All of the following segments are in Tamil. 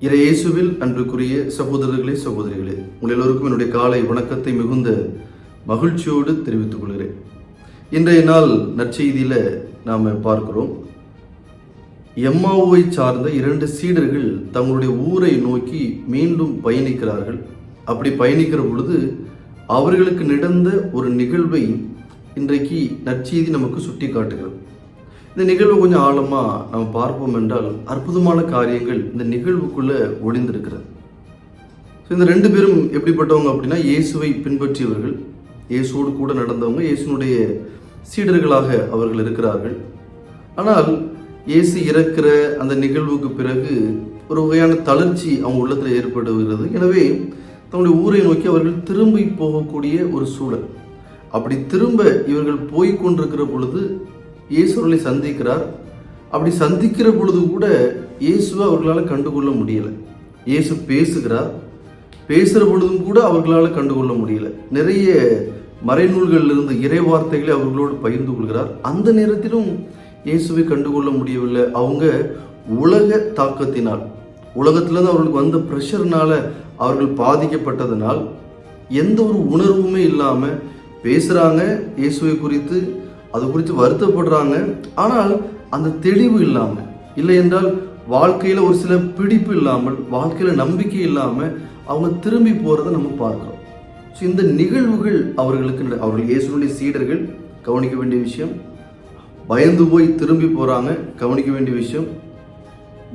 இயேசுவில் அன்புக்குரிய சகோதரர்களே, சகோதரிகளே, உங்கள் எல்லோருக்கும் என்னுடைய காலை வணக்கத்தை மிகுந்த மகிழ்ச்சியோடு தெரிவித்துக் கொள்கிறேன். இன்றைய நாள் நற்செய்தியில நாம பார்க்கிறோம், எம்மாவுவை சார்ந்த 2 சீடர்கள் தங்களுடைய ஊரை நோக்கி மீண்டும் பயணிக்கிறார்கள். அப்படி பயணிக்கிற பொழுது அவர்களுக்கு நடந்த ஒரு நிகழ்வை இன்றைக்கு நற்செய்தி நமக்கு சுட்டி காட்டுகிறது. இந்த நிகழ்வு கொஞ்சம் ஆழமாக நம்ம பார்ப்போம் என்றால் அற்புதமான காரியங்கள் இந்த நிகழ்வுக்குள்ள ஒளிந்திருக்கிறது. ஸோ இந்த 2 பேரும் எப்படிப்பட்டவங்க அப்படின்னா, இயேசுவை பின்பற்றியவர்கள், இயேசுவோடு கூட நடந்தவங்க, இயேசுனுடைய சீடர்களாக அவர்கள் இருக்கிறார்கள். ஆனால் இயேசு இறக்கிற அந்த நிகழ்வுக்கு பிறகு ஒரு வகையான தளர்ச்சி அவங்க உள்ளத்தில் ஏற்படுகிறது. எனவே தன்னுடைய ஊரை நோக்கி அவர்கள் திரும்பி போகக்கூடிய ஒரு சூழல். அப்படி திரும்ப இவர்கள் போய் கொண்டிருக்கிற பொழுது இயேசு அவர்களை சந்திக்கிறார். அப்படி சந்திக்கிற பொழுது கூட இயேசுவை அவர்களால் கண்டுகொள்ள முடியலை. இயேசு பேசுகிறார். பேசுகிற பொழுதும் கூட அவர்களால் கண்டுகொள்ள முடியலை. நிறைய மறைநூல்களில் இருந்து இறை வார்த்தைகளை அவர்களோடு பகிர்ந்து கொள்கிறார். அந்த நேரத்திலும் இயேசுவை கண்டுகொள்ள முடியவில்லை. அவங்க உலக தாக்கத்தினால், உலகத்திலிருந்து அவர்களுக்கு வந்த ப்ரெஷர்னால அவர்கள் பாதிக்கப்பட்டதனால் எந்த ஒரு உணர்வுமே இல்லாமல் பேசுகிறாங்க. இயேசுவை குறித்து அது குறித்து வருத்தப்படுறாங்க. ஆனால் அந்த தெளிவு இல்லாமல், இல்லை என்றால் வாழ்க்கையில் ஒரு சில பிடிப்பு இல்லாமல், வாழ்க்கையில் நம்பிக்கை இல்லாமல் அவங்க திரும்பி போகிறத நம்ம பார்க்குறோம். ஸோ இந்த நிகழ்வுகள் அவர்கள் இயேசுனுடைய சீடர்கள், கவனிக்க வேண்டிய விஷயம். பயந்து போய் திரும்பி போகிறாங்க, கவனிக்க வேண்டிய விஷயம்.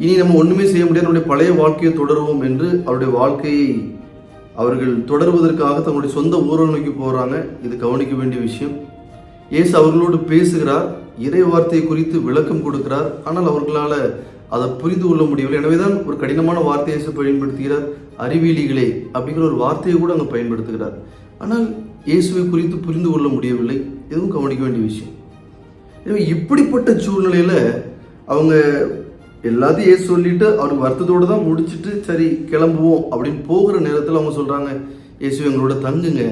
இனி நம்ம ஒன்றுமே செய்ய முடியாது, நம்முடைய பழைய வாழ்க்கையை தொடருவோம் என்று அவருடைய வாழ்க்கையை அவர்கள் தொடர்வதற்காக தங்களுடைய சொந்த ஊரை நோக்கி போகிறாங்க. இது கவனிக்க வேண்டிய விஷயம். இயேசு அவர்களோடு பேசுகிறார், இறை வார்த்தையை குறித்து விளக்கம் கொடுக்கிறார். ஆனால் அவர்களால் அதை புரிந்து கொள்ள முடியவில்லை. எனவேதான் ஒரு கடினமான வார்த்தையை இயேசு பயன்படுத்துகிறார். அறிவியலிகளே அப்படிங்கிற ஒரு வார்த்தையை கூட அங்கே பயன்படுத்துகிறார். ஆனால் இயேசுவை குறித்து புரிந்து கொள்ள முடியவில்லை. இதுவும் கவனிக்க வேண்டிய விஷயம். எனவே இப்படிப்பட்ட சூழ்நிலையில் அவங்க எல்லாத்தையும் இயேசு சொல்லிட்டு அவருக்கு வருத்தத்தோடு தான் முடிச்சுட்டு சரி கிளம்புவோம் அப்படின்னு போகிற நேரத்தில் அவங்க சொல்கிறாங்க, இயேசு எங்களோட தங்குங்க.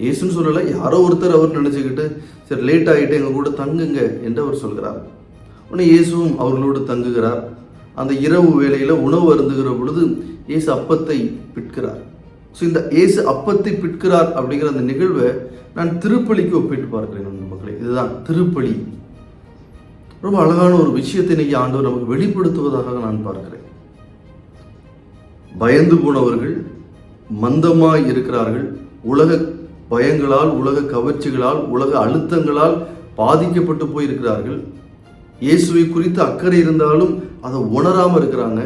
இயேசுன்னு சொல்லலை, யாரோ ஒருத்தர் அவர் நினச்சிக்கிட்டு சரி லேட் ஆகிட்டு எங்கள் கூட தங்குங்க என்று அவர் சொல்கிறார். உடனே இயேசுவும் அவர்களோடு தங்குகிறார். அந்த இரவு வேளையில் உணவு அருந்துகிற பொழுது இயேசு அப்பத்தை பிட்கிறார். ஸோ இந்த இயேசு அப்பத்தை பிட்கிறார் அப்படிங்கிற அந்த நிகழ்வை நான் திருப்பலிக்கு ஒப்பிட்டு பார்க்கிறேன் மக்களே. இதுதான் திருப்பலி. ரொம்ப அழகான ஒரு விஷயத்தை இன்னைக்கு ஆண்டவர் நமக்கு வெளிப்படுத்துவதாக நான் பார்க்கிறேன். பயந்து போனவர்கள், மந்தமாய் இருக்கிறார்கள், உலக பயங்களால், உலக கவர்ச்சிகளால், உலக அழுத்தங்களால் பாதிக்கப்பட்டு போயிருக்கிறார்கள். இயேசுவை குறித்து அக்கறை இருந்தாலும் அதை உணராமல் இருக்கிறாங்க.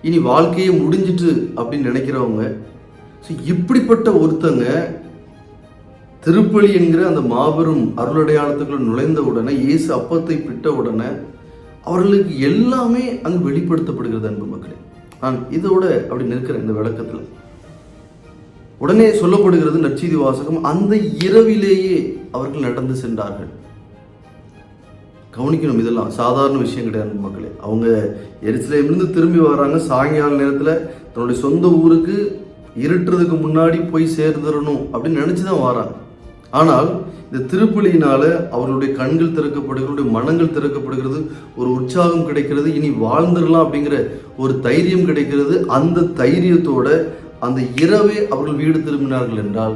இனி வாழ்க்கையை முடிஞ்சிட்டு அப்படின்னு நினைக்கிறவங்க. ஸோ இப்படிப்பட்ட ஒருத்தங்க திருப்பலி என்கிற அந்த மாபெரும் அருளடையாளத்துக்குள்ள நுழைந்த உடனே, இயேசு அப்பத்தை பிட்ட உடனே அவர்களுக்கு எல்லாமே அங்கு வெளிப்படுத்தப்படுகிறது. அன்பு மக்களே, நான் இதோட அப்படி நிற்கிறேன் இந்த விளக்கத்தில். உடனே சொல்லப்படுகிறது நற்செய்தி வாசகம், அந்த இரவிலேயே அவர்கள் நடந்து சென்றார்கள். கவனிக்கணும், இதெல்லாம் சாதாரண விஷயம் கிடையாது மக்களே. அவங்க எருசலேமிலிருந்து திரும்பி வர்றாங்க. சாயங்கால நேரத்தில் தன்னுடைய சொந்த ஊருக்கு இருட்டுறதுக்கு முன்னாடி போய் சேர்ந்துடணும் அப்படின்னு நினைச்சுதான் வராங்க. ஆனால் இந்த திருப்பலியினால அவர்களுடைய கண்கள் திறக்கப்படுகிறது, மனங்கள் திறக்கப்படுகிறது, ஒரு உற்சாகம் கிடைக்கிறது, இனி வாழ்ந்துடலாம் அப்படிங்கிற ஒரு தைரியம் கிடைக்கிறது. அந்த தைரியத்தோட அந்த இரவே அவர்கள் வீடு திரும்பினார்கள் என்றால்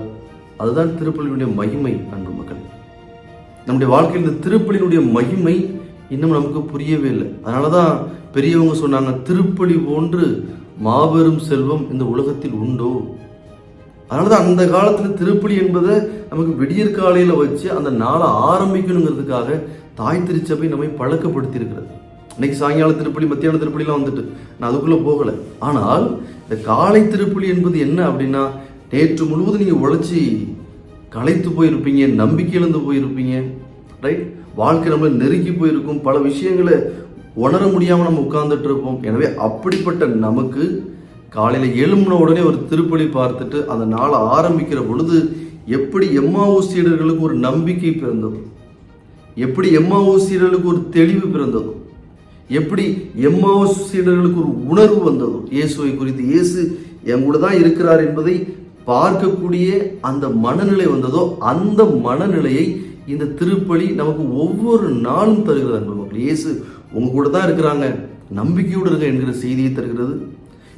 அதுதான் திருப்பலியினுடைய மகிமை. அன்பு மக்கள், நம்முடைய வாழ்க்கையில் இந்த திருப்பலியினுடைய மகிமை இன்னும் நமக்கு புரியவே இல்லை. அதனாலதான் பெரியவங்க சொன்னாங்க, திருப்பலி போன்று மாபெரும் செல்வம் இந்த உலகத்தில் உண்டோ. அதனாலதான் அந்த காலத்துல திருப்பலி என்பதை நமக்கு விடியற் காலையில வச்சு அந்த நாளை ஆரம்பிக்கணுங்கிறதுக்காக தாய் திருச்சபை நம்மை பழக்கப்படுத்தி இருக்கிறது. இன்னைக்கு சாயங்கால திருப்பலி, மத்தியான திருப்பலிலாம் வந்துட்டு நான் அதுக்குள்ள போகலை. ஆனால் இந்த காலை திருப்பலி என்பது என்ன அப்படின்னா, நேற்று முழுவதும் நீங்க உழைச்சி களைத்து போயிருப்பீங்க, நம்பிக்கை இழந்து போயிருப்பீங்க, ரைட்? வாழ்க்கை நம்மளை நெருக்கி போயிருக்கும், பல விஷயங்களை உணர முடியாம நம்ம உட்கார்ந்துட்டு இருப்போம். எனவே அப்படிப்பட்ட நமக்கு காலையில எழும்பின உடனே ஒரு திருப்பலி பார்த்துட்டு அந்த நாளை ஆரம்பிக்கிற பொழுது எப்படி எம்மாவூஸ் சீடர்களுக்கு ஒரு நம்பிக்கை பிறந்ததோ, எப்படி எம்மாவூஸ் சீடர்களுக்கு ஒரு தெளிவு பிறந்ததோ, எப்படி எம்மாவூஸ் சீடர்களுக்கு ஒரு உணர்வு வந்ததோ, இயேசுவை குறித்து இயேசு என் கூட தான் இருக்கிறார் என்பதை பார்க்கக்கூடிய அந்த மனநிலை வந்ததோ, அந்த மனநிலையை இந்த திருப்பலி நமக்கு ஒவ்வொரு நாளும் தருகிறது. அன்பு மக்கள், இயேசு உங்க கூட தான் இருக்கிறாங்க, நம்பிக்கையோடு இருக்க என்கிற செய்தியை தருகிறது.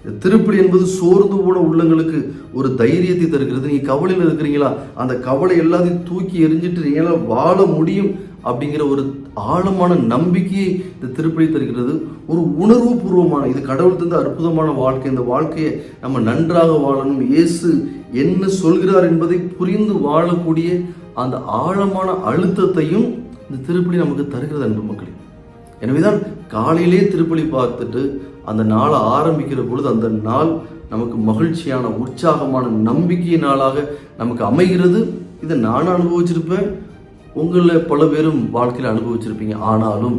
இந்த திருப்பலி என்பது சோர்ந்து போன உள்ளங்களுக்கு ஒரு தைரியத்தை தருகிறது. நீங்க கவலையில் இருக்கிறீங்களா, அந்த கவலை எல்லாத்தையும் தூக்கி எறிஞ்சிட்டு நீங்களால வாழ முடியும் அப்படிங்கிற ஒரு ஆழமான நம்பிக்கையை இந்த திருப்பலி தருகிறது. ஒரு உணர்வு பூர்வமான, இது கடவுள் தந்த அற்புதமான வாழ்க்கை. இந்த வாழ்க்கையை நம்ம நன்றாக வாழணும், இயேசு என்ன சொல்கிறார் என்பதை புரிந்து வாழக்கூடிய அந்த ஆழமான அழுத்தத்தையும் இந்த திருப்பலி நமக்கு தருகிறது அன்பு மக்களே. எனவேதான் காலையிலே திருப்பலி பார்த்துட்டு அந்த நாளை ஆரம்பிக்கிற பொழுது அந்த நாள் நமக்கு மகிழ்ச்சியான, உற்சாகமான, நம்பிக்கை நாளாக நமக்கு அமைகிறது. இதை நானும் அனுபவிச்சிருப்பேன், உங்களில் பல பேரும் வாழ்க்கையில் அனுபவிச்சிருப்பீங்க. ஆனாலும்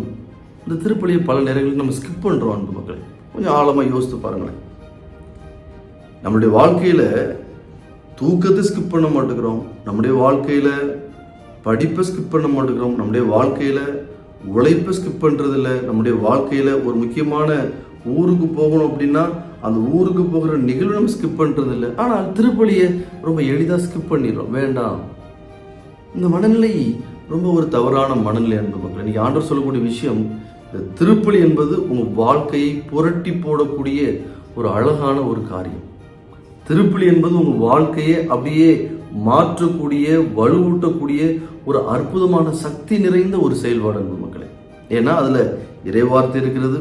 இந்த திருப்பலியை பல நேரங்களில் நம்ம ஸ்கிப் பண்ணுறோம் அன்பு மக்கள். கொஞ்சம் ஆழமாக யோசித்து பாருங்களேன். நம்மளுடைய வாழ்க்கையில் தூக்கத்தை ஸ்கிப் பண்ண மாட்டேங்கிறோம், நம்முடைய வாழ்க்கையில் படிப்பை ஸ்கிப் பண்ண மாட்டேங்கிறோம், நம்முடைய வாழ்க்கையில் உழைப்பை ஸ்கிப் பண்ணுறதில்ல, நம்முடைய வாழ்க்கையில் ஒரு முக்கியமான ஊருக்கு போகணும் அப்படின்னா அந்த ஊருக்கு போகிற நிகழ்வு நம்ம ஸ்கிப் பண்ணுறதில்ல. ஆனால் திருப்பலியை ரொம்ப எளிதாக ஸ்கிப் பண்ணிடுறோம், வேண்டாம். இந்த மனநிலை ரொம்ப ஒரு தவறான மனநிலை அன்பு மக்கள். இன்னைக்கு ஆண்டவர் சொல்லக்கூடிய விஷயம், இந்த திருப்பலி என்பது உங்கள் வாழ்க்கையை புரட்டி போடக்கூடிய ஒரு அழகான ஒரு காரியம். திருப்பலி என்பது உங்கள் வாழ்க்கையை அப்படியே மாற்றக்கூடிய, வலுவூட்டக்கூடிய ஒரு அற்புதமான சக்தி நிறைந்த ஒரு செயல்பாடு அன்பு மக்களே. ஏன்னா அதில் இறைவார்த்தை இருக்கிறது,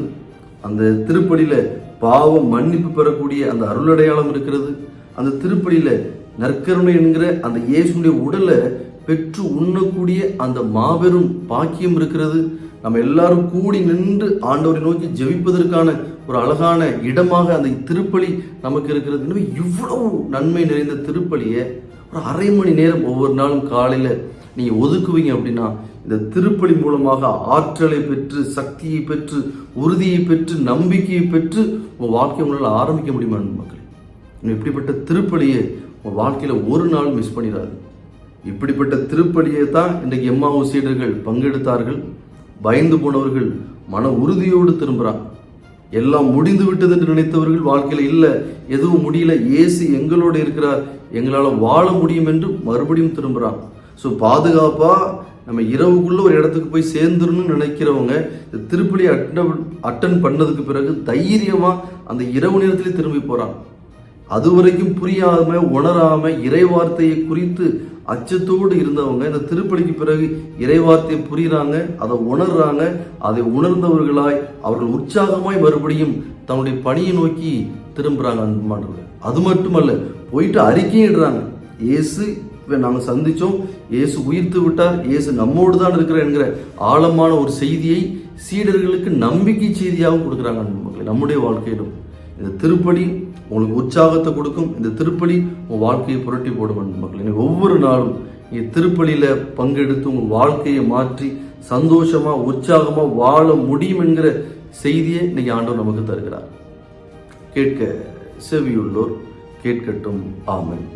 அந்த திருப்பலியில் பாவம் மன்னிப்பு பெறக்கூடிய அந்த அருளடையாளம் இருக்கிறது, அந்த திருப்பலியில் நற்கருணை என்கிற அந்த இயேசுடைய உடலை பெற்று உண்ணக்கூடிய அந்த மாபெரும் பாக்கியம் இருக்கிறது. நம்ம எல்லாரும் கூடி நின்று ஆண்டவரை நோக்கி ஜெபிப்பதற்கான ஒரு அழகான இடமாக அந்த திருப்பலி நமக்கு இருக்கிறது. எனவே இவ்வளவு நன்மை நிறைந்த திருப்பலியை ஒரு அரை மணி நேரம் ஒவ்வொரு நாளும் காலையில் நீங்கள் ஒதுக்குவீங்க அப்படின்னா இந்த திருப்பலி மூலமாக ஆற்றலை பெற்று, சக்தியை பெற்று, உறுதியை பெற்று, நம்பிக்கையை பெற்று உங்கள் வாழ்க்கையை உங்களால் ஆரம்பிக்க முடியுமா மக்கள்? இப்படிப்பட்ட திருப்பலியை உங்கள் வாழ்க்கையில் ஒரு நாள் மிஸ் பண்ணிடாது. இப்படிப்பட்ட திருப்பலியை தான் இன்றைக்கு எம்மாவு சீடர்கள் பங்கெடுத்தார்கள். பயந்து போனவர்கள் மன உறுதியோடு திரும்புகிறாங்க. எல்லாம் முடிந்து விட்டது என்று நினைத்தவர்கள் வாழ்க்கையில் இல்லை, எதுவும் முடியல, இயேசு எங்களோடு இருக்கிறார், எங்களால் வாழ முடியும் என்று மறுபடியும் திரும்புகிறாங்க. ஸோ பாதுகாப்பாக நம்ம இரவுக்குள்ளே ஒரு இடத்துக்கு போய் சேர்ந்துடணும்னு நினைக்கிறவங்க இந்த திருப்பலி அட்டன் பண்ணதுக்கு பிறகு தைரியமாக அந்த இரவு நேரத்திலே திரும்பி போகிறாங்க. அது வரைக்கும் புரியாம, உணராம, இறைவார்த்தையை குறித்து அச்சத்தோடு இருந்தவங்க இந்த திருப்பலிக்கு பிறகு இறைவார்த்தையை புரிகிறாங்க, அதை உணர்றாங்க. அதை உணர்ந்தவர்களாய் அவர்கள் உற்சாகமாய் மறுபடியும் தன்னுடைய பணியை நோக்கி திரும்புறாங்க அன்புமானவர்கள். அது மட்டுமல்ல, போயிட்டு அறிக்கையிடுறாங்க, இயேசு நாங்கள் சந்திச்சோம், இயேசு உயிர்த்து விட்டார், இயேசு நம்மோடு தான் இருக்கிறார் என்கிற ஆழமான ஒரு செய்தியை சீடர்களுக்கு நம்பிக்கை செய்தியாகவும் கொடுக்குறாங்க அன்புமக்களை. நம்முடைய வாழ்க்கையிலும் இந்த திருப்பலி உங்களுக்கு உற்சாகத்தை கொடுக்கும். இந்த திருப்பலி உங்கள் வாழ்க்கையை புரட்டி போடும் அன்புமக்களை. ஒவ்வொரு நாளும் நீங்கள் திருப்பலியில் பங்கெடுத்து உங்கள் வாழ்க்கையை மாற்றி சந்தோஷமாக, உற்சாகமாக வாழ முடியும் என்கிற செய்தியை இன்னைக்கு ஆண்டவர் நமக்கு தருகிறார். கேட்க செவியுள்ளோர் கேட்கட்டும். ஆமென்.